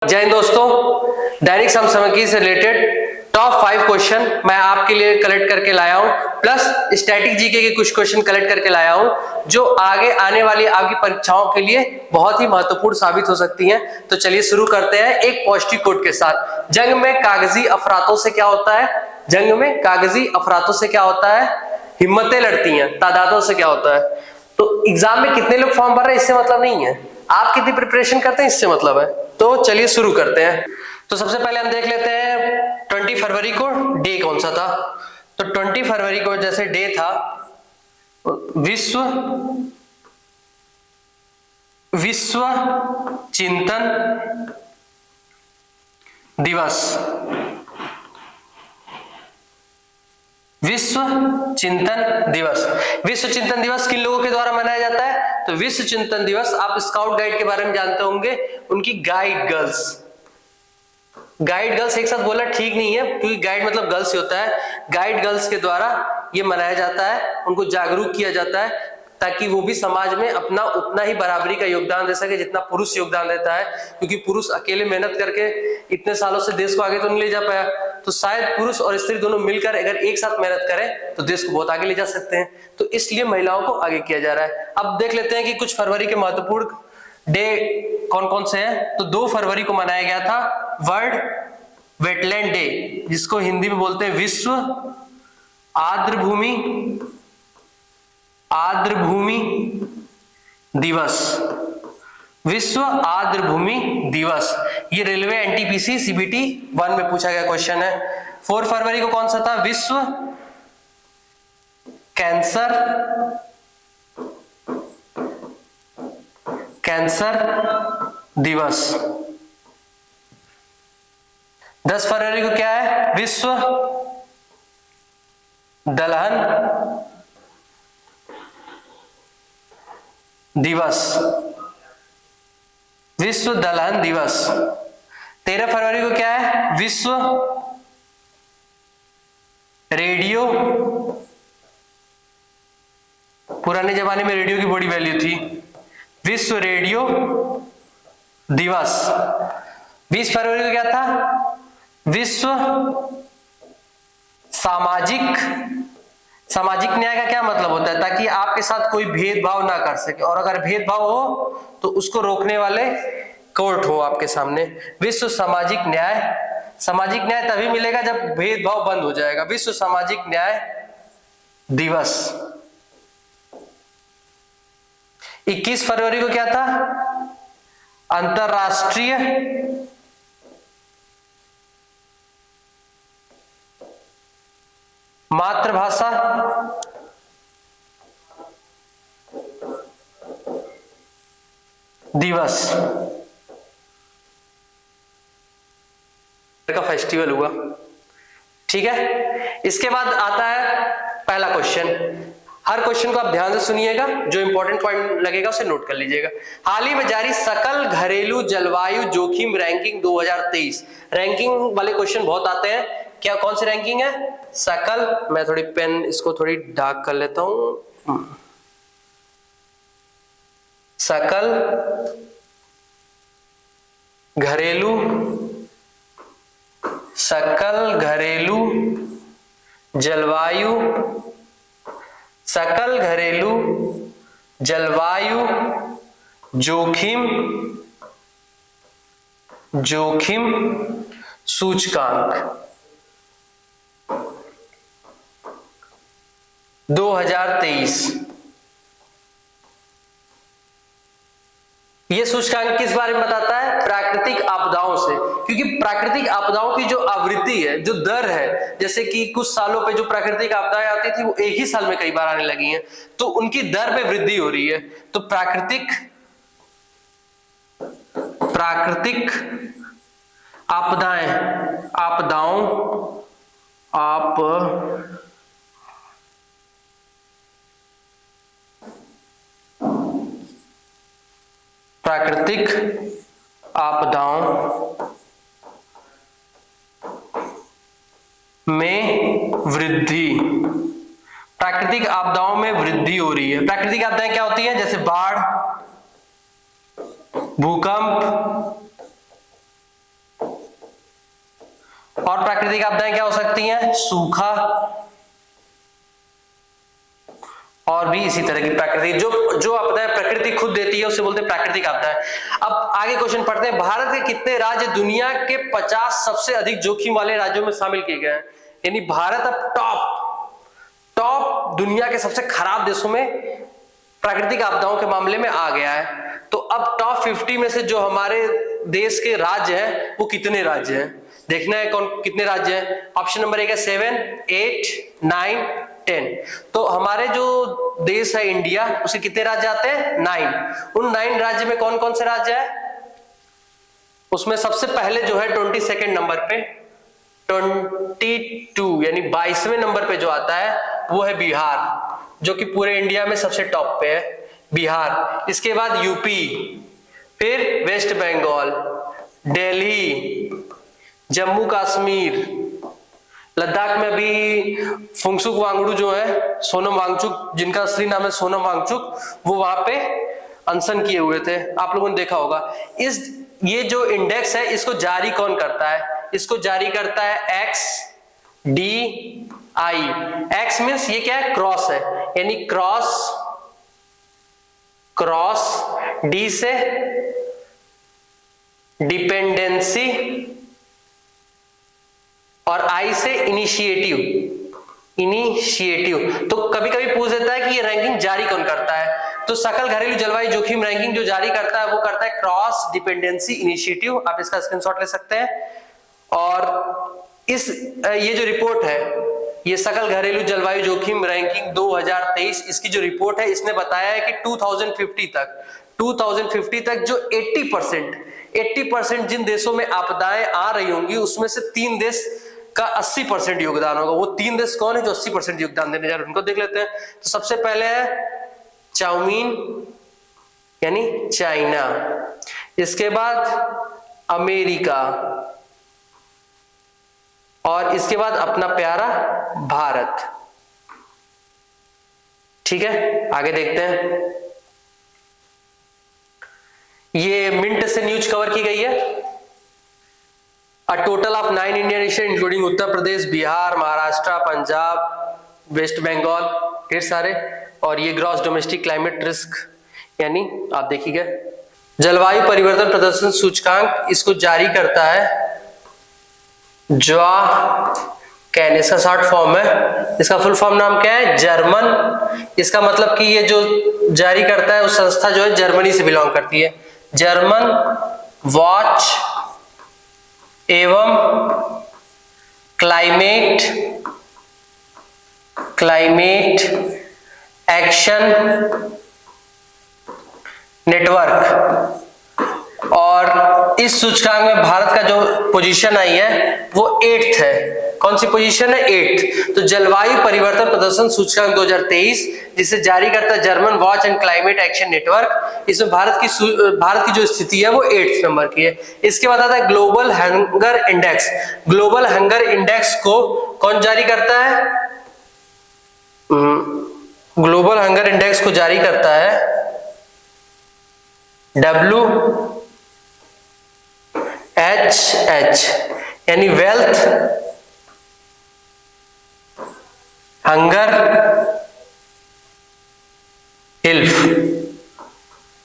जय हिंद दोस्तों, दैनिक समसामयिकी से रिलेटेड टॉप 5 क्वेश्चन मैं आपके लिए कलेक्ट करके लाया हूं, प्लस स्टैटिक जीके के कुछ क्वेश्चन कलेक्ट करके लाया हूं जो आगे आने वाली आपकी परीक्षाओं के लिए बहुत ही महत्वपूर्ण साबित हो सकती हैं। तो चलिए शुरू करते हैं एक पॉजिटिव कोट के साथ। जंग में कागजी अफरातों से क्या होता है? जंग में कागजी अफरातों से क्या होता है? हिम्मतें लड़ती हैं। तादादों से क्या होता है? तो एग्जाम में कितने लोग फॉर्म भर रहे हैं इससे मतलब नहीं है, आप कितनी प्रिपरेशन करते हैं इससे मतलब है। तो चलिए शुरू करते हैं। तो सबसे पहले हम देख लेते हैं 20 फरवरी को डे कौन सा था। तो 20 फरवरी को जैसे डे था विश्व चिंतन दिवस। विश्व चिंतन दिवस। विश्व चिंतन दिवस किन लोगों के द्वारा मनाया जाता है? तो विश्व चिंतन दिवस आप स्काउट गाइड के बारे में जानते होंगे, उनकी गाइड गर्ल्स। गाइड गर्ल्स एक साथ बोला ठीक नहीं है क्योंकि गाइड मतलब गर्ल्स ही होता है। गाइड गर्ल्स के द्वारा ये मनाया जाता है, उनको जागरूक किया जाता है ताकि वो भी समाज में अपना उतना ही बराबरी का योगदान दे सके जितना पुरुष योगदान देता है। क्योंकि पुरुष अकेले मेहनत करके इतने सालों से देश को आगे तो नहीं ले जा पाया, तो शायद पुरुष और स्त्री दोनों मिलकर अगर एक साथ मेहनत करें तो देश को बहुत आगे ले जा सकते हैं। तो इसलिए महिलाओं को आगे किया जा रहा है। अब देख लेते हैं कि कुछ फरवरी के महत्वपूर्ण डे कौन कौन से हैं। तो 2 फरवरी को मनाया गया था वर्ल्ड वेटलैंड डे, जिसको हिंदी में बोलते हैं विश्व आर्द्र भूमि दिवस। विश्व आर्द्र भूमि दिवस, ये रेलवे एनटीपीसी सीबीटी 1 में पूछा गया क्वेश्चन है। 4 फरवरी को कौन सा था? विश्व कैंसर दिवस। 10 फरवरी को क्या है? विश्व दलहन दिवस। विश्व दलहन दिवस। 13 फरवरी को क्या है? विश्व रेडियो। पुराने जमाने में रेडियो की बड़ी वैल्यू थी। विश्व रेडियो दिवस। 20 फरवरी को क्या था? विश्व सामाजिक न्याय का क्या मतलब होता है? ताकि आपके साथ कोई भेदभाव ना कर सके, और अगर भेदभाव हो तो उसको रोकने वाले कोर्ट हो आपके सामने। विश्व सामाजिक न्याय। सामाजिक न्याय तभी मिलेगा जब भेदभाव बंद हो जाएगा। विश्व सामाजिक न्याय दिवस। 21 फरवरी को क्या था? अंतरराष्ट्रीय मातृभाषा दिवस का फेस्टिवल हुआ। ठीक है, इसके बाद आता है पहला क्वेश्चन। हर क्वेश्चन को आप ध्यान से सुनिएगा, जो इंपॉर्टेंट पॉइंट लगेगा उसे नोट कर लीजिएगा। हाल ही में जारी सकल घरेलू जलवायु जोखिम रैंकिंग 2023। रैंकिंग वाले क्वेश्चन बहुत आते हैं, क्या कौन सी रैंकिंग है? सकल, मैं थोड़ी पेन इसको थोड़ी डार्क कर लेता हूं। सकल घरेलू जलवायु जोखिम सूचकांक 2023। यह सूचकांक किस बारे में बताता है? प्राकृतिक आपदाओं से। क्योंकि प्राकृतिक आपदाओं की जो आवृत्ति है, जो दर है, जैसे कि कुछ सालों पे जो प्राकृतिक आपदाएं आती थी वो एक ही साल में कई बार आने लगी हैं, तो उनकी दर में वृद्धि हो रही है। तो प्राकृतिक आपदाओं में वृद्धि। प्राकृतिक आपदाओं में वृद्धि हो रही है। प्राकृतिक आपदाएं क्या होती हैं? जैसे बाढ़, भूकंप, और प्राकृतिक आपदाएं क्या हो सकती हैं? सूखा और भी इसी तरह की प्राकृतिक जो आपदाएं प्रकृति खुद देती है उसे बोलते हैं प्राकृतिक आपदाएं। अब आगे क्वेश्चन पढ़ते हैं। भारत के कितने राज्य दुनिया के 50 सबसे अधिक जोखिम वाले राज्यों में शामिल किए गए हैं? यानी भारत अब टॉप दुनिया के सबसे खराब देशों में प्राकृतिक आपदाओं के मामले में आ गया है। तो अब टॉप 50 में से जो हमारे देश के राज्य हैं वो कितने राज्य हैं देखना है। कौन कितने राज्य हैं? ऑप्शन नंबर 1 है 7, 8, 9, 10। तो हमारे जो देश है इंडिया उसके कितने राज्य आते हैं? 9। उन 9 राज्य में कौन कौन से राज्य है? उसमें सबसे पहले जो है 22 नंबर पे 22 यानी 22वें नंबर पे जो आता है वो है बिहार, जो कि पूरे इंडिया में सबसे टॉप पे है बिहार। इसके बाद यूपी, फिर वेस्ट बंगाल, दिल्ली, जम्मू कश्मीर, लद्दाख में अभी फुंगसुक वांगडू जो है, सोनम वांगचुक जिनका असली नाम है सोनम वांगचुक, वो वहां पे अनशन किए हुए थे, आप लोगों ने देखा होगा। ये जो इंडेक्स है इसको जारी कौन करता है? इसको जारी करता है XDI। एक्स मीन्स ये क्या है? क्रॉस है, यानी क्रॉस डी से डिपेंडेंसी और आई से इनिशिएटिव। तो कभी कभी पूछ देता है कि ये रैंकिंग जारी कौन करता है, तो सकल घरेलू जलवायु जोखिम रैंकिंग जो जारी करता है वो करता है क्रॉस डिपेंडेंसी इनिशिएटिव। आप इसका स्क्रीनशॉट ले सकते हैं। और ये जो रिपोर्ट है, ये सकल घरेलू जलवायु जोखिम रैंकिंग 2023, इसकी जो रिपोर्ट है इसने बताया है कि 2050 तक जो 80% जिन देशों में आपदाएं आ रही होंगी उसमें से 3 देश का 80% योगदान होगा। वो 3 देश कौन है जो 80% योगदान देने जा रहे हैं? उनको देख लेते हैं। तो सबसे पहले है चाउमीन यानी चाइना, इसके बाद अमेरिका, और इसके बाद अपना प्यारा भारत। ठीक है, आगे देखते हैं। ये मिंट से न्यूज कवर की गई है। A total of 9 Indian state including Uttar Pradesh, Bihar, Maharashtra, Punjab, West Bengal, ढेर सारे। और ये ग्रॉस डोमेस्टिक क्लाइमेट रिस्क यानी आप देखिएगा जलवायु परिवर्तन प्रदर्शन सूचकांक, इसको जारी करता है JOACAN, इसका शॉर्ट फॉर्म है। इसका फुल फॉर्म नाम क्या है? जर्मन। इसका मतलब कि ये जो जारी करता है उस संस्था जो है जर्मनी से बिलोंग करती है। जर्मन वॉच एवं क्लाइमेट एक्शन नेटवर्क। और इस सूचकांक में भारत का जो पोजीशन आई है वो 8th है। कौन सी पोजीशन है? 8th। तो जलवायु परिवर्तन प्रदर्शन सूचकांक 2023 जिसे जारी करता है German watch and climate action network, इसमें भारत की जो स्थिति है वो 8th नंबर की है। इसके बाद आता है global hunger index. Global hunger index को कौन जारी करता है? ग्लोबल हंगर इंडेक्स को जारी करता है WHH यानी वेल्थ हंगर हिल्फ,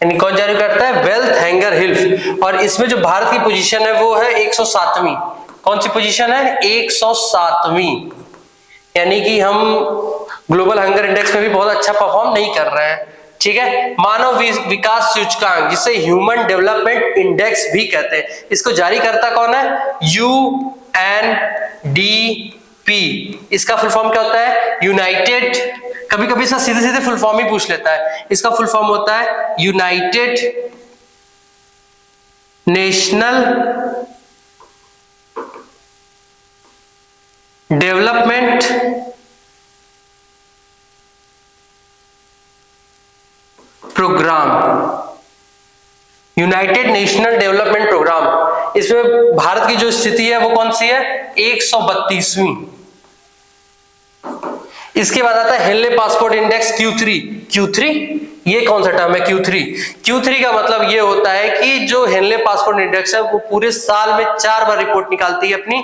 यानी कौन जारी करता है? Wealth hunger हिल्फ। और इसमें जो भारत की पोजीशन है वो है 107वीं। कौन सी पोजीशन है? 107वीं। यानी कि हम ग्लोबल हंगर इंडेक्स में भी बहुत अच्छा परफॉर्म नहीं कर रहे हैं। ठीक है, मानव विकास सूचकांक जिसे ह्यूमन डेवलपमेंट इंडेक्स भी कहते हैं, इसको जारी करता कौन है? UNDP। इसका फुल फॉर्म क्या होता है? यूनाइटेड, कभी कभी इसका सीधे सीधे फुल फॉर्म ही पूछ लेता है। इसका फुल फॉर्म होता है united national development programme. United national development programme, इसमें भारत की जो स्थिति है वो कौन सी है? 132वीं। इसके बाद आता है हेनले पासपोर्ट इंडेक्स Q3। ये कौन सा टर्म है? Q3 का मतलब ये होता है कि जो हेनले पासपोर्ट इंडेक्स है वो पूरे साल में 4 बार रिपोर्ट निकालती है अपनी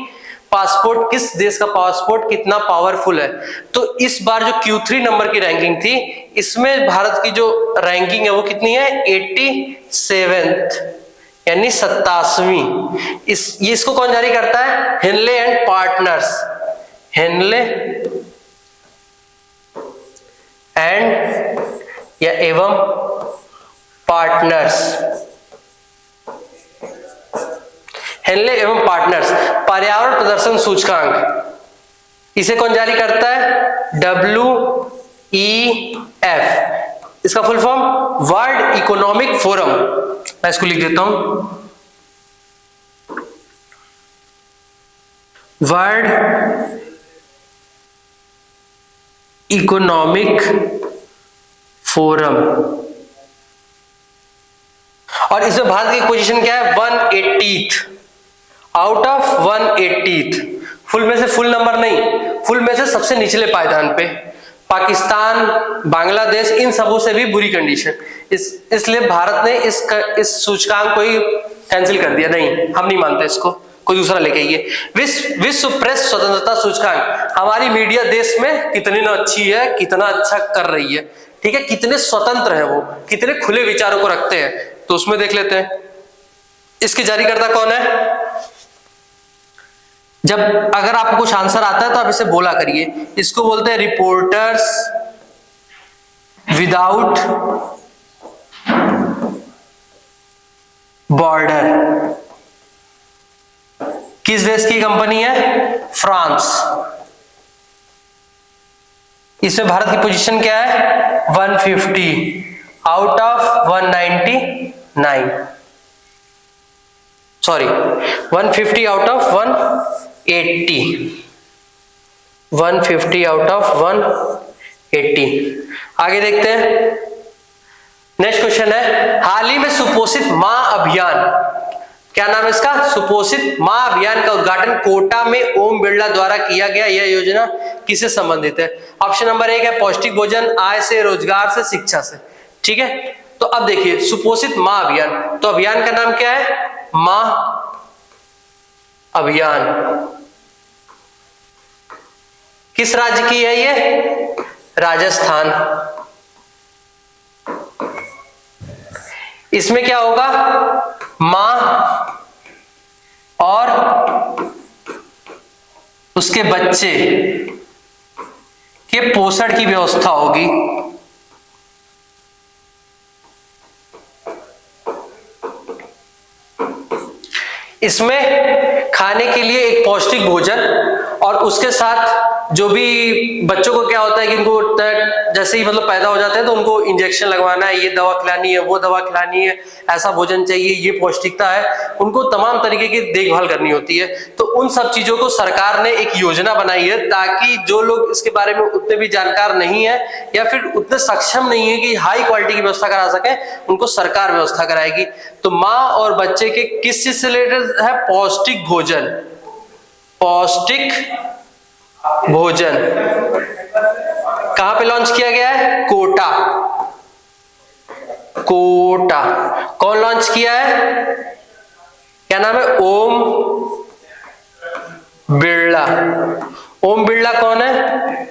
पासपोर्ट, किस देश का पासपोर्ट कितना पावरफुल है। तो इस बार जो Q3 नंबर की रैंकिंग थी, इसमें भारत की जो रैंकिंग है वो कितनी है, 87th, यानी 87वीं। इसको कौन जारी करता है, Henley and Partners, Henley and या एवं पार्टनर्स, हेनले एवं पार्टनर्स पर्यावरण प्रदर्शन सूचकांक, इसे कौन जारी करता है, WEF, इसका full form world economic forum. मैं इसको लिख देता हूं, वर्ल्ड इकोनॉमिक फोरम। और इसमें भारत की पोजीशन क्या है, 180th out of 180th। Full में से फुल नंबर नहीं, फुल में से सबसे निचले पायदान पे। पाकिस्तान, बांग्लादेश, इन सबों से भी बुरी कंडीशन। इसलिए भारत ने इस सूचकांक को ही कैंसिल कर दिया, नहीं हम नहीं मानते इसको, कोई दूसरा लेके आइए। विश्व प्रेस स्वतंत्रता सूचकांक, हमारी मीडिया देश में कितनी ना अच्छी है, कितना अच्छा कर रही है, ठीक है, कितने स्वतंत्र है वो, कितने खुले विचारों को रखते हैं, तो उसमें देख लेते हैं। इसके जारीकर्ता कौन है, जब अगर आपको कुछ आंसर आता है तो आप इसे बोला करिए। इसको बोलते हैं रिपोर्टर्स विदाउट बॉर्डर। किस देश की कंपनी है, फ्रांस। इसमें भारत की पोजीशन क्या है, 150 out of 199, sorry 150 out of 180, 150 out of 180। आगे देखते हैं, नेक्स्ट क्वेश्चन है, हाल ही में सुपोषित मां अभियान, क्या नाम है इसका, सुपोषित मां अभियान का उद्घाटन कोटा में ओम बिरला द्वारा किया गया। यह योजना किससे संबंधित है। ऑप्शन नंबर 1 है पौष्टिक भोजन, आय से, रोजगार से, शिक्षा से। ठीक है, तो अब देखिए सुपोषित मां अभियान, तो अभियान का नाम क्या है, मां अभियान। किस राज्य की है ये, राजस्थान। इसमें क्या होगा, मां और उसके बच्चे के पोषण की व्यवस्था होगी। इसमें खाने के लिए एक पौष्टिक भोजन और उसके साथ जो भी बच्चों को क्या होता है कि इनको जैसे ही मतलब पैदा हो जाते हैं तो उनको इंजेक्शन लगवाना है, ये दवा खिलानी है, वो दवा खिलानी है, ऐसा भोजन चाहिए, ये पौष्टिकता है, उनको तमाम तरीके की देखभाल करनी होती है। तो उन सब चीजों को सरकार ने एक योजना बनाई है ताकि जो लोग इसके बारे में उतने भी जानकार नहीं है या फिर उतने सक्षम नहीं है कि हाई क्वालिटी की व्यवस्था करा सके, उनको सरकार व्यवस्था कराएगी। तो माँ और बच्चे के किस चीज से रिलेटेड है, पौष्टिक भोजन, पौष्टिक भोजन। कहां पे लॉन्च किया गया है, कोटा, कोटा। कौन लॉन्च किया है, क्या नाम है, ओम बिरला। ओम बिरला कौन है,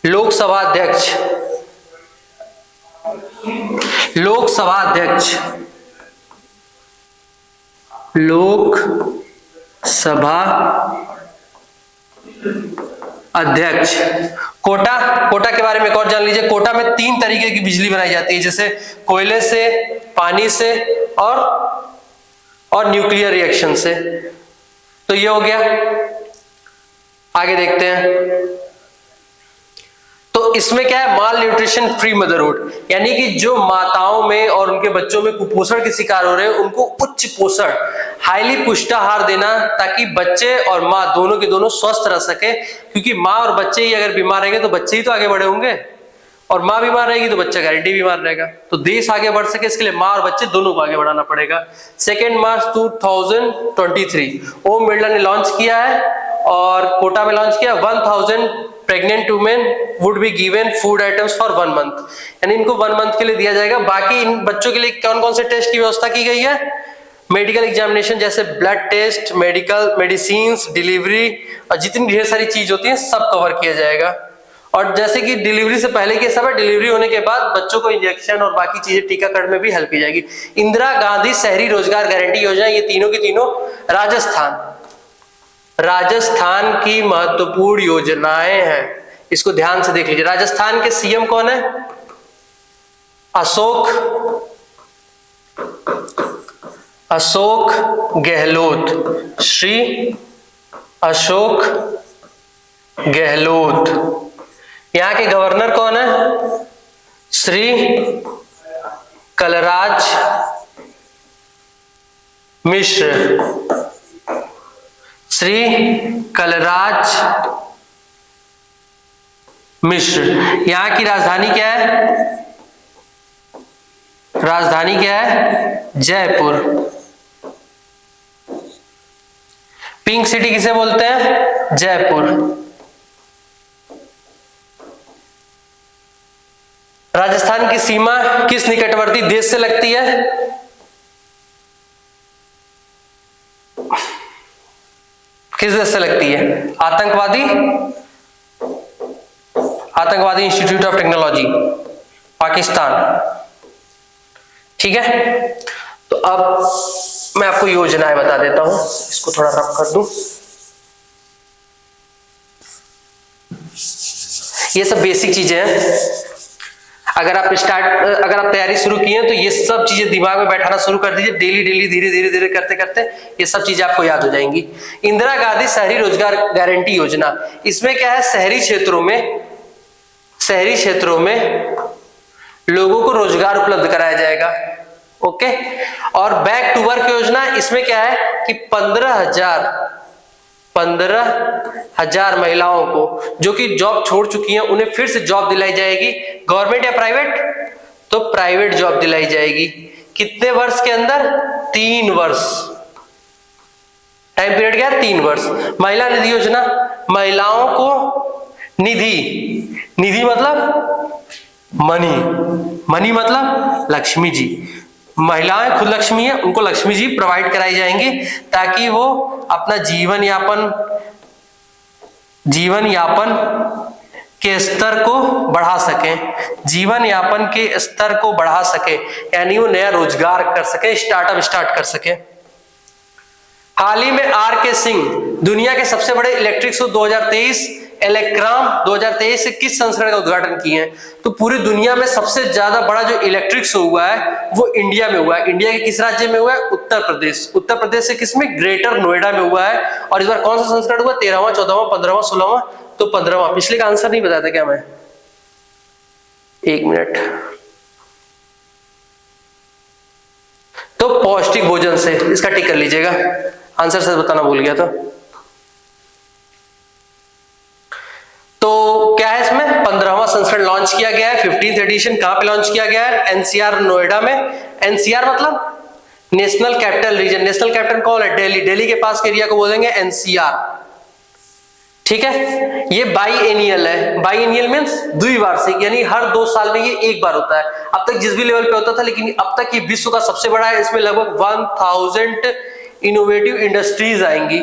लोकसभा अध्यक्ष, लोकसभा अध्यक्ष, लोकसभा अध्यक्ष। कोटा, कोटा के बारे में एक और जान लीजिए। कोटा में 3 तरीके की बिजली बनाई जाती है, जैसे कोयले से, पानी से और न्यूक्लियर रिएक्शन से। तो ये हो गया। आगे देखते हैं, तो इसमें क्या है, माल न्यूट्रिशन फ्री मदरहुड, यानी कि जो माताओं में और उनके बच्चों में कुपोषण के शिकार हो रहे हैं उनको उच्च पोषण, हाईली पुष्टाहार देना ताकि बच्चे और माँ दोनों के दोनों स्वस्थ रह सके। क्योंकि माँ और बच्चे ही अगर बीमार रहेंगे तो बच्चे ही तो आगे बढ़े होंगे, और माँ बीमार रहेगी तो बच्चा गारंटी बीमार रहेगा। तो देश आगे बढ़ सके इसके लिए माँ और बच्चे दोनों को आगे बढ़ाना पड़ेगा। 2 मार्च 2023 ओम बिरला ने लॉन्च किया है और कोटा में लॉन्च किया। 1000 pregnant women would be given food items for 1 month, यानी इनको 1 मंथ के लिए दिया जाएगा। बाकी इन बच्चों के लिए कौन कौन से टेस्ट की व्यवस्था की गई है, मेडिकल एग्जामिनेशन जैसे blood test, medical medicines, delivery और जितनी ढेर सारी चीज होती है सब कवर किया जाएगा। और जैसे कि डिलीवरी से पहले के सब है, डिलीवरी होने के बाद बच्चों को इंजेक्शन और बाकी चीजें टीकाकरण में भी हेल्प की जाएगी। इंदिरा गांधी शहरी रोजगार गारंटी योजना, ये तीनों की तीनों राजस्थान की महत्वपूर्ण योजनाएं हैं। इसको ध्यान से देख लीजिए। राजस्थान के सीएम कौन है? अशोक गहलोत, श्री अशोक गहलोत। यहां के गवर्नर कौन है? श्री कलराज मिश्र, श्री कलराज मिश्र। यहां की राजधानी क्या है? राजधानी क्या है? जयपुर। पिंक सिटी किसे बोलते हैं? जयपुर। राजस्थान की सीमा किस निकटवर्ती देश से लगती है? किस देश से लगती है? आतंकवादी इंस्टीट्यूट ऑफ टेक्नोलॉजी, पाकिस्तान। ठीक है, तो अब मैं आपको योजनाएं बता देता हूं, इसको थोड़ा रफ कर दूं। ये सब बेसिक चीजें हैं। अगर आप तैयारी शुरू की है तो ये सब चीजें दिमाग में बैठाना शुरू कर दीजिए। डेली धीरे धीरे करते करते ये सब चीजें आपको याद हो जाएंगी। इंदिरा गांधी शहरी रोजगार गारंटी योजना, इसमें क्या है? शहरी क्षेत्रों में लोगों को रोजगार उपलब्ध कराया जाएगा। ओके। और बैक टू वर्क योजना, इसमें क्या है कि 15,000 महिलाओं को जो कि जॉब छोड़ चुकी हैं उन्हें फिर से जॉब दिलाई जाएगी। गवर्नमेंट या प्राइवेट? तो प्राइवेट जॉब दिलाई जाएगी। कितने वर्ष के अंदर? 3 वर्ष। टाइम पीरियड क्या है? 3 वर्ष। महिला निधि योजना, महिलाओं को निधि मतलब मनी मतलब लक्ष्मी जी। महिलाएं खुद लक्ष्मी है, उनको लक्ष्मी जी प्रोवाइड कराई जाएंगी ताकि वो अपना जीवन यापन के स्तर को बढ़ा सके, यानी वो नया रोजगार कर सके, स्टार्ट कर सके। हाल ही में आर.के. सिंह दुनिया के सबसे बड़े इलेक्ट्रिक शो 2023 इलेक्ट्राम 2023 से किस संस्करण का उद्घाटन किए हैं? तो पूरी दुनिया में सबसे ज्यादा बड़ा जो इलेक्ट्रिक शो हुआ है वो इंडिया में हुआ है। इंडिया के किस राज्य में हुआ है? उत्तर प्रदेश से किसमें? ग्रेटर नोएडा में हुआ है। और इस बार कौन सा संस्करण हुआ? 13वां, 14वां, 15वां, 16वां? तो 15वां। पिछले का आंसर नहीं बताया था क्या मैं? 1 मिनट। तो पौष्टिक भोजन से, इसका टिक कर लीजिएगा, आंसर सच बताना भूल गया था। तो क्या है इसमें? 15वां संस्करण लॉन्च किया गया है। 15th एडिशन कहां पे लॉन्च किया गया है? एनसीआर नोएडा में। एनसीआर मतलब national capital region. National capital कौन है? दिल्ली के पास के एरिया को बोलेंगे एनसीआर। ठीक है, ये बाईएनियल है। बाईएनियल मींस द्विवार्षिक, यानी हर 2 साल में ये एक बार होता है। अब तक जिस भी लेवल पे होता था, लेकिन अब तक ये विश्व का सबसे बड़ा है। इसमें लगभग 1000 इनोवेटिव इंडस्ट्रीज आएंगी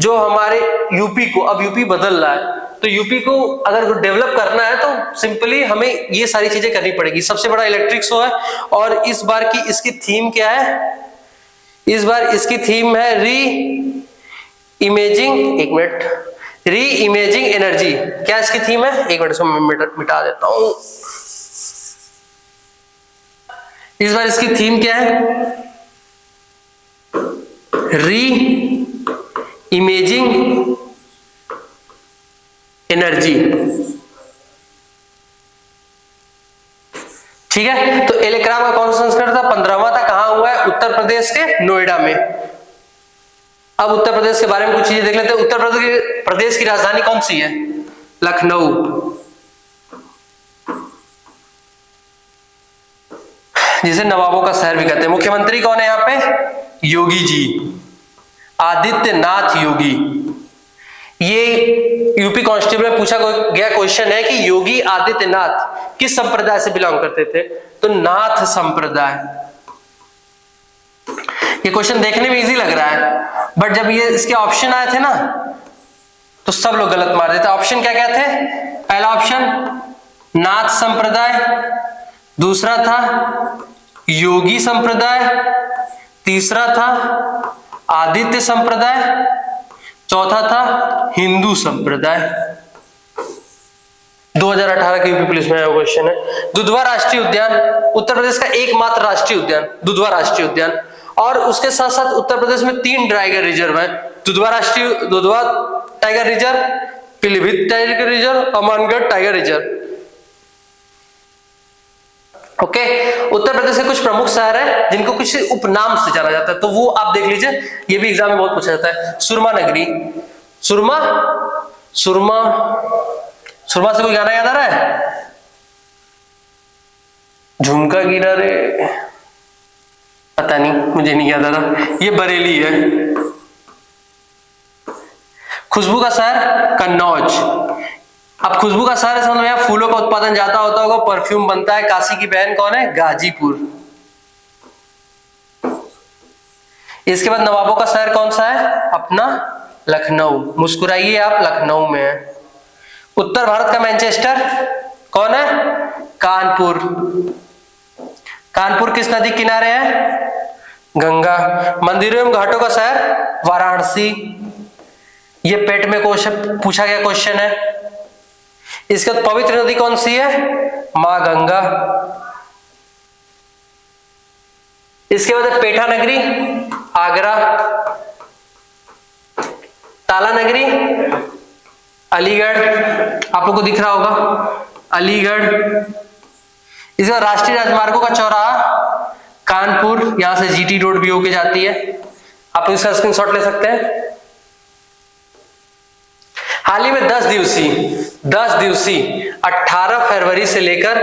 जो हमारे यूपी को, अब यूपी बदल रहा है, तो यूपी को अगर डेवलप करना है तो सिंपली हमें ये सारी चीजें करनी पड़ेगी। सबसे बड़ा इलेक्ट्रिक शो है। और इस बार की इसकी थीम क्या है? इस बार इसकी थीम है री इमेजिंग एनर्जी। क्या इसकी थीम है? 1 मिनट, इसको मैं मिटा देता हूं। इस बार इसकी थीम क्या है? री इमेजिंग एनर्जी। ठीक है, तो इलेक्ट्राम का कौन सा संस्करण था? 15वां था। कहां हुआ है? उत्तर प्रदेश के नोएडा में। अब उत्तर प्रदेश के बारे में कुछ चीजें देख लेते हैं। उत्तर प्रदेश की राजधानी कौन सी है? लखनऊ। जिसे नवाबों का शहर भी कहते हैं। मुख्यमंत्री कौन है यहाँ पे? योगी जी, आदित्यनाथ योगी। ये यूपी कांस्टेबल में पूछा गया क्वेश्चन है कि योगी आदित्यनाथ किस संप्रदाय से बिलोंग करते थे? तो नाथ संप्रदाय। ये क्वेश्चन देखने में इजी लग रहा है, बट जब ये इसके ऑप्शन आए थे ना तो सब लोग गलत मार देते। ऑप्शन क्या क्या थे? पहला ऑप्शन नाथ संप्रदाय, दूसरा था योगी संप्रदाय, तीसरा था आदित्य संप्रदाय, चौथा था हिंदू संप्रदाय। 2018 की यूपी पुलिस में आया क्वेश्चन है। दुधवा राष्ट्रीय उद्यान उत्तर प्रदेश का एकमात्र राष्ट्रीय उद्यान, दुधवा राष्ट्रीय उद्यान, और उसके साथ साथ उत्तर प्रदेश में 3 टाइगर रिजर्व है। Dudhwa tiger reserve, Pilibhit tiger reserve, Amangarh tiger reserve. Okay, Uttar Pradesh के कुछ प्रमुख शहर है जिनको कुछ उपनाम से जाना जाता है, तो वो आप देख लीजिए, ये भी एग्जाम में बहुत पूछा जाता है। सुरमा नगरी, सुरमा सुरमा सुरमा से कोई गाना याद आ रहा है? झुमका गिरा रे, पता नहीं, मुझे नहीं याद आ रहा। ये बरेली है। खुशबू का शहर कन्नौज। अब खुशबू का शहर समझ में आया, फूलों का उत्पादन ज्यादा होता होगा, परफ्यूम बनता है। काशी की बहन कौन है? गाजीपुर। इसके बाद नवाबों का शहर कौन सा है? अपना लखनऊ। मुस्कुराइए आप, लखनऊ में है। उत्तर भारत का मैनचेस्टर कौन है? कानपुर। कानपुर किस नदी किनारे है? गंगा। मंदिरों एवं घाटों का शहर वाराणसी। ये पेट में क्वेश्चन पूछा गया क्वेश्चन है। इसके बाद पवित्र नदी कौन सी है? मां गंगा। इसके बाद पेठा नगरी आगरा। ताला नगरी अलीगढ़, आप लोग को दिख रहा होगा अलीगढ़। इसके बाद राष्ट्रीय राजमार्गों का चौराहा कानपुर, यहां से जीटी रोड भी होके जाती है, आप इसका स्क्रीनशॉट ले सकते हैं। हाल ही में 10 दिवसीय 18 फरवरी से लेकर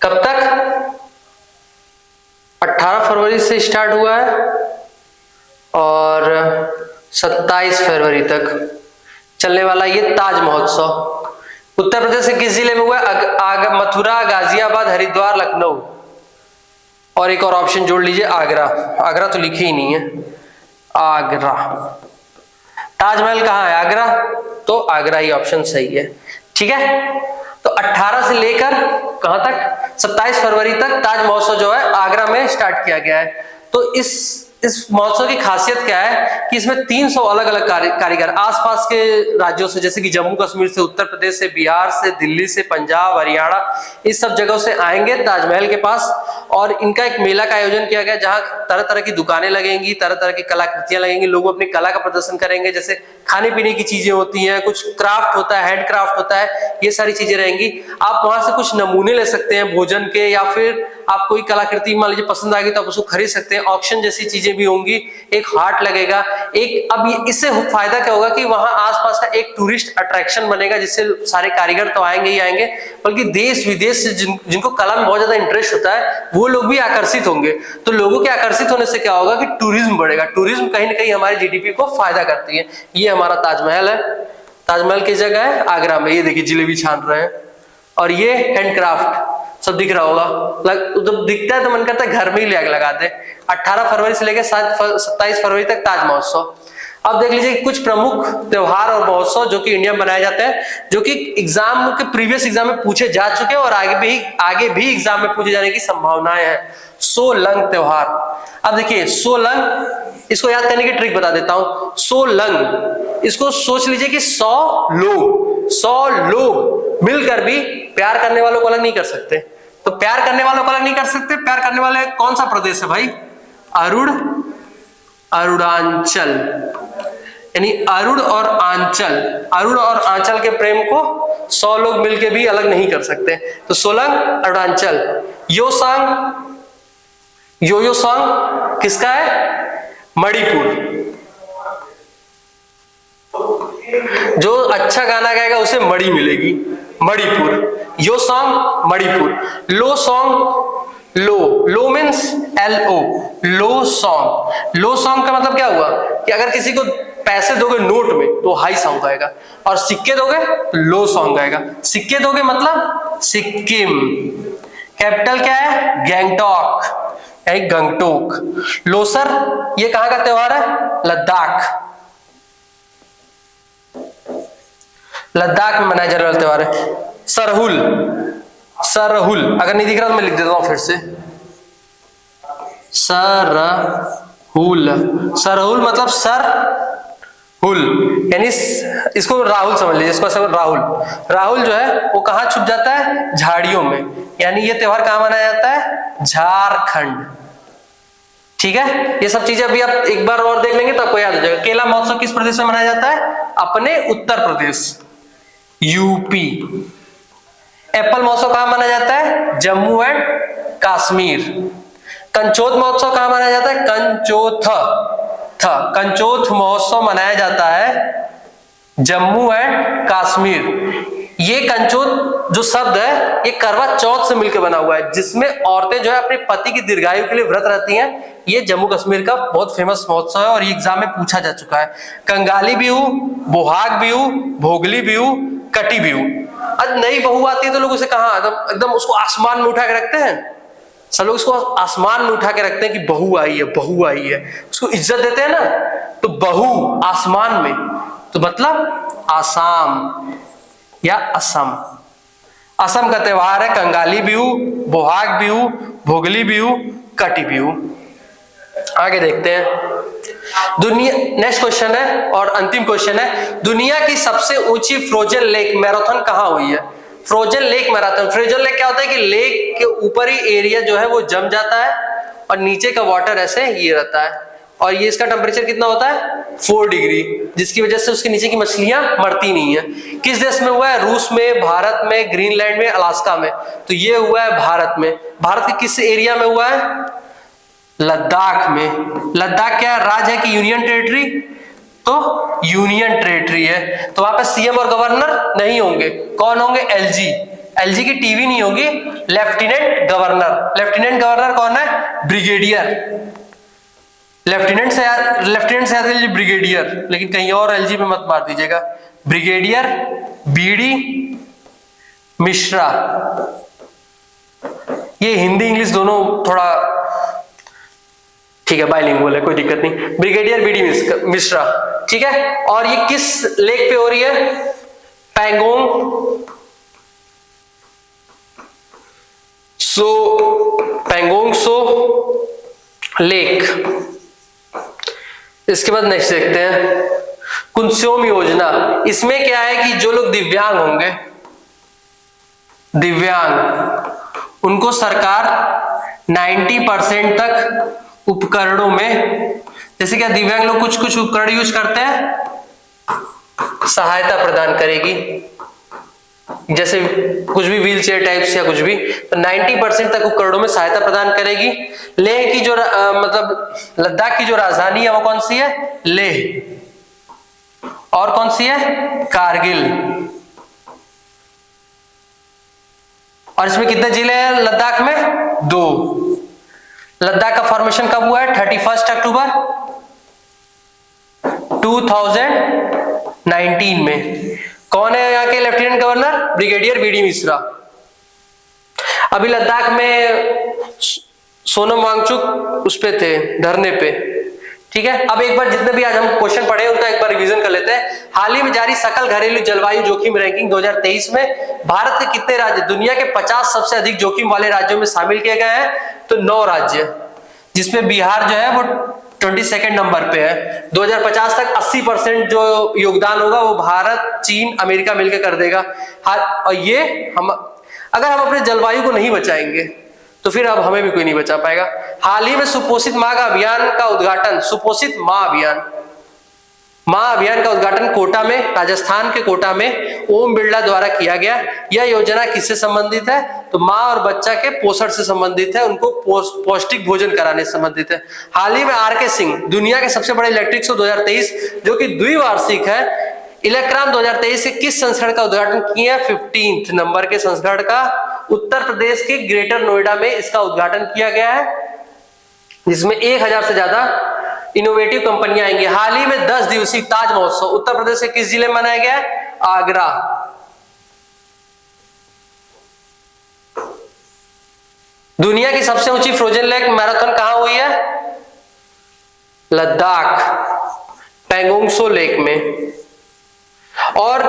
कब तक? 18 फरवरी से स्टार्ट हुआ है और 27 फरवरी तक चलने वाला ये ताज महोत्सव उत्तर प्रदेश के किस जिले में हुआ है? मथुरा, गाजियाबाद, हरिद्वार, लखनऊ। और एक और ऑप्शन जोड़ लीजिए, आगरा। आगरा तो लिखे ही नहीं है, आगरा। ताजमहल कहाँ है? आगरा, तो आगरा ही ऑप्शन सही है। ठीक है, तो 18 से लेकर कहां तक? 27 फरवरी तक ताज महोत्सव जो है आगरा में स्टार्ट किया गया है। तो इस महोत्सव की खासियत क्या है कि इसमें 300 अलग अलग कारीगर आसपास के राज्यों से, जैसे कि जम्मू कश्मीर से, उत्तर प्रदेश से, बिहार से, दिल्ली से, पंजाब, हरियाणा, इस सब जगहों से आएंगे ताजमहल के पास। और इनका एक मेला का आयोजन किया गया जहां तरह तरह की दुकानें लगेंगी, तरह तरह की कलाकृतियां लगेंगी, लोग अपनी कला का प्रदर्शन करेंगे। जैसे खाने पीने की चीजें होती हैं, कुछ क्राफ्ट होता है, हैंड क्राफ्ट होता है, ये सारी चीजें रहेंगी। आप वहां से कुछ नमूने ले सकते हैं भोजन के, या फिर आप कोई कलाकृति मान लीजिए पसंद आ गई तो आप उसको खरीद सकते हैं। ऑक्शन जैसी चीजें भी होंगी, एक हाट लगेगा। एक अब इससे फायदा क्या होगा कि वहां आसपास का एक टूरिस्ट अट्रैक्शन बनेगा, जिससे सारे कारीगर तो आएंगे ही आएंगे, बल्कि देश विदेश से जिनको कला में बहुत ज्यादा इंटरेस्ट होता है वो लोग भी आकर्षित होंगे। तो लोगों के आकर्षित होने से क्या होगा कि टूरिज्म बढ़ेगा। टूरिज्म कहीं ना कहीं हमारे जीडीपी को फायदा करती है। ये हमारा ताजमहल है। ताजमहल की जगह है आगरा में। ये देखिए जिलेबी छान रहे हैं, और ये हैंडक्राफ्ट सब दिख रहा होगा। जब दिखता है तो मन करता है घर में ही लगा दे। 18 फरवरी से लेकर 27 फरवरी तक ताज महोत्सव। अब देख लीजिए कुछ प्रमुख त्योहार और महोत्सव जो कि इंडिया में मनाए जाते हैं, जो कि एग्जाम के प्रीवियस एग्जाम में पूछे जा चुके हैं और आगे भी एग्जाम में पूछे जाने की संभावनाएं हैं। सोलंग त्योहार। अब देखिए सोलंग, इसको याद करने की ट्रिक बता देता हूं। सोलंग, इसको सोच लीजिए कि 100 लोग मिलकर भी प्यार करने वालों को अलग नहीं कर सकते। तो प्यार करने वालों को अलग नहीं कर सकते। प्यार करने वाले कौन सा प्रदेश है भाई? अरुणाचल, यानी अरुण और आंचल के प्रेम को 100 लोग मिलके भी अलग नहीं कर सकते। तो सोलंग अरुणाचल। यो सॉन्ग किसका है? मणिपुर। जो अच्छा गाना गाएगा उसे मणि मिलेगी, मणिपुर। यो सॉन्ग मणिपुर। लो सॉन्ग, लो मीन्स LO, लो सॉन्ग का मतलब क्या हुआ कि अगर किसी को पैसे दोगे नोट में तो हाई सॉन्ग गाएगा, और सिक्के दोगे तो लो सॉन्ग गाएगा। सिक्के दोगे मतलब सिक्किम। कैपिटल क्या है? गैंगटॉक, यानी गंगटोक। लोसर ये कहां का त्योहार है? लद्दाख। लद्दाख में मनाया जाने वाला त्योहार है। सरहुल, सरहुल अगर नहीं दिख रहा तो मैं लिख देता हूं फिर से। सरहुल, सरहुल मतलब सर हुल, यानी इसको राहुल समझ लीजिए, इसको समझ राहुल। राहुल जो है वो कहां छुप जाता है? झाड़ियों में। यानी ये त्योहार कहां मनाया जाता है? झारखंड। ठीक है, ये सब चीजें अभी आप एक बार और देख लेंगे तो आपको याद हो जाएगा। केला महोत्सव किस प्रदेश में मनाया जाता है? अपने उत्तर प्रदेश, यूपी। एप्पल महोत्सव कहां मनाया जाता है? जम्मू एंड कश्मीर। कंचोत महोत्सव कहां मनाया जाता है? कंचोथ महोत्सव मनाया जाता है जम्मू एंड कश्मीर। ये कंचोत जो शब्द है ये करवा चौथ से मिलकर बना हुआ है, जिसमें औरतें जो है अपने पति की दीर्घायु के लिए व्रत रहती हैं। ये जम्मू कश्मीर का बहुत फेमस महोत्सव है और ये एग्जाम में पूछा जा चुका है। कंगाली बिहू, बोहाग बिहू, भोगली बिहू, कटी बिहू। आज नई बहू आती है तो लोग उसे कहा एकदम उसको आसमान में उठा के रखते हैं। सब लोग उसको आसमान में उठा के रखते हैं कि बहू आई है, बहू आई है, उसको इज्जत देते हैं ना। तो बहू आसमान में, तो मतलब आसाम या असम। असम का त्योहार है कंगाली बिहू, बोहाग बिहू, भोगली बिहू, कटी बिहू। आगे देखते हैं। दुनिया, नेक्स्ट क्वेश्चन है और अंतिम क्वेश्चन है। दुनिया की सबसे ऊंची फ्रोजन लेक मैराथन कहां हुई है? Frozen lake marathon. Frozen lake क्या होता है कि लेक के ऊपरी एरिया जो है वो जम जाता है और नीचे का वाटर ऐसे ये रहता है, और ये इसका टेम्परेचर कितना होता है? 4 डिग्री, जिसकी वजह से उसके नीचे की मछलियां मरती नहीं है। किस देश में हुआ है? रूस में, भारत में, ग्रीनलैंड में, अलास्का में। तो ये हुआ है भारत में। भारत के किस एरिया में हुआ है? लद्दाख में। लद्दाख क्या राज्य है कि यूनियन टेरिटरी? तो यूनियन टेरिटरी है। तो वहां पे सीएम और गवर्नर नहीं होंगे। कौन होंगे? एलजी। एलजी की टीवी नहीं होगी, लेफ्टिनेंट गवर्नर। लेफ्टिनेंट गवर्नर कौन है? ब्रिगेडियर। लेफ्टिनेंट से याद लीजिए ब्रिगेडियर, लेकिन कहीं और एलजी में मत मार दीजिएगा। Brigadier BD Mishra. ये हिंदी इंग्लिश दोनों थोड़ा ठीक है, बाइलिंगुअल है, कोई दिक्कत नहीं। ब्रिगेडियर बीडी मिश्रा, ठीक है। और ये किस लेक पे हो रही है? पैंगोंग सो लेक। इसके बाद नेक्स्ट देखते हैं कुंस्योम योजना। इसमें क्या है कि जो लोग दिव्यांग होंगे, दिव्यांग, उनको सरकार 90% तक उपकरणों में, जैसे क्या दिव्यांग लोग कुछ कुछ उपकरण यूज करते हैं, सहायता प्रदान करेगी। जैसे कुछ भी व्हील चेयर टाइप्स या कुछ भी, तो 90% तक उपकरणों में सहायता प्रदान करेगी। लेह की जो मतलब लद्दाख की जो राजधानी है वो कौन सी है? लेह। और कौन सी है? कारगिल। और इसमें कितने जिले हैं लद्दाख में? 2। लद्दाख का फॉर्मेशन कब हुआ है? 31 अक्टूबर 2019 में। कौन है यहाँ के lieutenant governor? Brigadier BD Mishra. अभी लद्दाख में सोनम वांगचुक उस पे थे, धरने पे, ठीक है। अब एक बार जितने भी आज हम क्वेश्चन पढ़े उनका एक बार रिवीजन कर लेते हैं। हाल ही में जारी सकल घरेलू जलवायु जोखिम रैंकिंग 2023 में भारत के कितने राज्य दुनिया के 50 सबसे अधिक जोखिम वाले राज्यों में शामिल किए गए हैं? तो 9 राज्य, जिसमें बिहार जो है वो 22 नंबर पे है। 2050 तक 80% जो योगदान होगा वो भारत, चीन, अमेरिका मिलकर कर देगा। और ये हम अगर हम अपने जलवायु को नहीं बचाएंगे तो फिर अब हमें भी कोई नहीं बचा पाएगा। हाल ही में सुपोषित माँ का अभियान का उद्घाटन, सुपोषित माँ अभियान का उद्घाटन कोटा में, राजस्थान के कोटा में ओम बिरला द्वारा किया गया। यह योजना किससे संबंधित है? तो माँ और बच्चा के पोषण से संबंधित है, उनको पौष्टिक भोजन कराने से संबंधित है। हाल ही में आरके सिंह, दुनिया के सबसे बड़े इलेक्ट्रिक शो 2023 जो कि द्विवार्षिक है, इलेक्ट्रॉन 2023 के किस संस्करण का उद्घाटन किया? 15 नंबर के संस्करण का। उत्तर प्रदेश के ग्रेटर नोएडा में इसका उद्घाटन किया गया है, जिसमें 1000 से ज्यादा इनोवेटिव कंपनियां आएंगी। हाल ही में 10 दिवसीय ताज महोत्सव उत्तर प्रदेश के किस जिले में मनाया गया है? आगरा। दुनिया की सबसे ऊंची फ्रोजन लेक मैराथन कहां हुई है? लद्दाख, पैंगोंग त्सो लेक में। और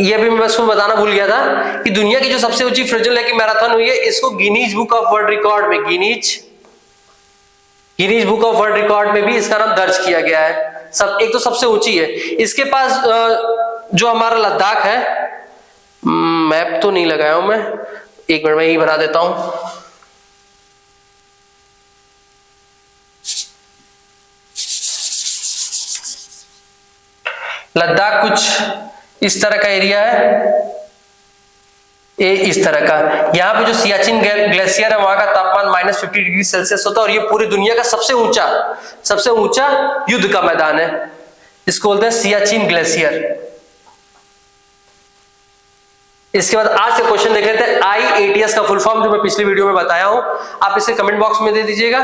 यह भी मैं उसको बताना भूल गया था कि दुनिया की जो सबसे ऊंची फ्रोजन लेक की मैराथन हुई है, इसको Guinness book of world record में, Guinness book of world record में भी इसका नाम दर्ज किया गया है। सब एक तो सबसे ऊंची है। इसके पास जो हमारा लद्दाख है, मैप तो नहीं लगाया हूं मैं, एक मिनट में यही बना देता हूं। लद्दाख कुछ इस तरह का एरिया है, इस तरह का। यहाँ पे जो सियाचिन ग्लेशियर है वहां का तापमान -50 डिग्री सेल्सियस होता है, और ये पूरी दुनिया का सबसे ऊंचा युद्ध का मैदान है। इसको बोलते हैं सियाचिन ग्लेशियर। इसके बाद आज का क्वेश्चन देख लेते हैं। IATS का फुल फॉर्म जो मैं पिछली वीडियो में बताया हूं, आप इसे कमेंट बॉक्स में दे दीजिएगा।